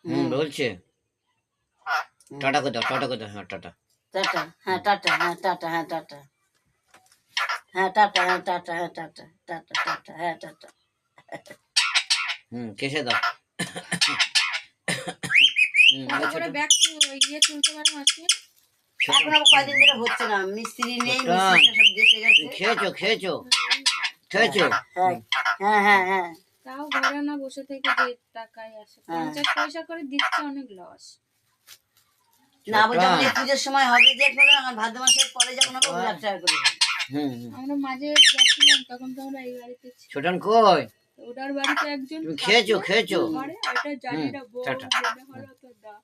বলছে টাটা করে দাও, টাটা করে দাও। হ্যাঁ টাটা, টাটা, হ্যাঁ টাটা, হ্যাঁ টাটা, হ্যাঁ টাটা, হ্যাঁ টাটা, হ্যাঁ টাটা, হ্যাঁ টাটা, টাটা, টাটা, হ্যাঁ টাটা। কেসে দাও। তারপরে ব্যাগ ইয়ে তুলতে পারো মাসি? এখন আবার কয়দিন ধরে হচ্ছে না, মিস্ত্রি নেই, মিস্ত্রিটা সব দেশে গেছে। খেয়েছো খেয়েছো খেয়েছো? হ্যাঁ হ্যাঁ হ্যাঁ হ্যাঁ। তাও ঘরে না বসে থেকে যে টাকায় আসে, 50 পয়সা করে দিচ্ছে, অনেক লস। না বলতে আমাদের পুজোর সময় হবে যে কোনো আমার ভাদ্র মাসের পরে যখন হবে 1 লাখ টাকা করে। আমরা মাঝে গেছিলাম তখন তো আমরা এই বাড়িতে ছিলাম। ছোটন কই? ওটার বাড়িতে একজন খেয়েছো খেয়েছো? ঘরে ওটা জানি না, বউ মনে হলো তো দা।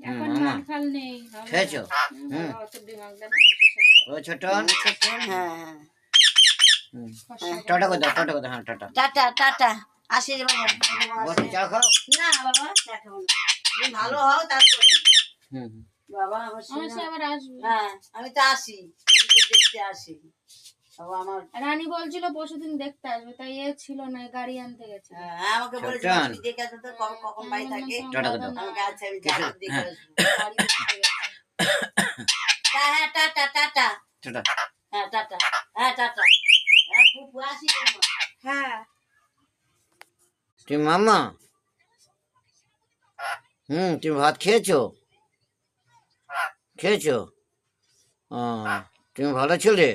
এখন মালখাল নেই। খেয়েছো? অত দিমাগ দেন ও ছোটন, হ্যাঁ টাটা করে দাও, টাটা করে দাও। হ্যাঁ টাটা, টাটা টাটা, আসি রে বাবা। বসে চা খাও। না বাবা চা খাবো না, তুমি ভালো হও তারপরে। বাবা আমার আবার আসবে। হ্যাঁ আমি তো আসি, আমি তো দেখতে আসি। বাবা আমার রানী বলছিল পরশুদিন দেখতে আসবে, তাই এ ছিল না, গাড়ি আনতে গেছে। হ্যাঁ আমাকে বলেছে তুমি দেখে আসো তো কখন বাড়ি থাকে। টাটা করে দাও। আমাকে আচ্ছা আমি যাবো, দেখে আসবো। হ্যাঁ টাটা টাটা টাটা। হ্যাঁ টাটা, হ্যাঁ টাটা, হ্যাঁ খুব আসি। হ্যাঁ তুমি মামা, তুমি ভাত খেয়েছো? খেয়েছো? তুমি ভালো ছেলে।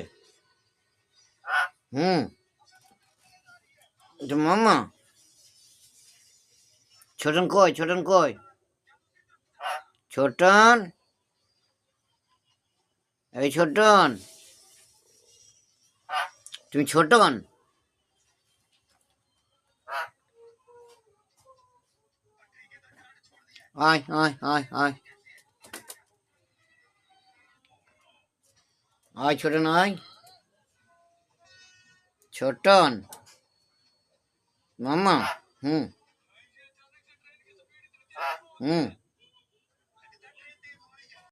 তো মামা, ছোটন কই? ছোটন কই? ছোটন, এই ছোটন, তুমি ছোটন? আয় আয় আয় আয় আয় ছোটন আয়। ছোটন মামা, হুম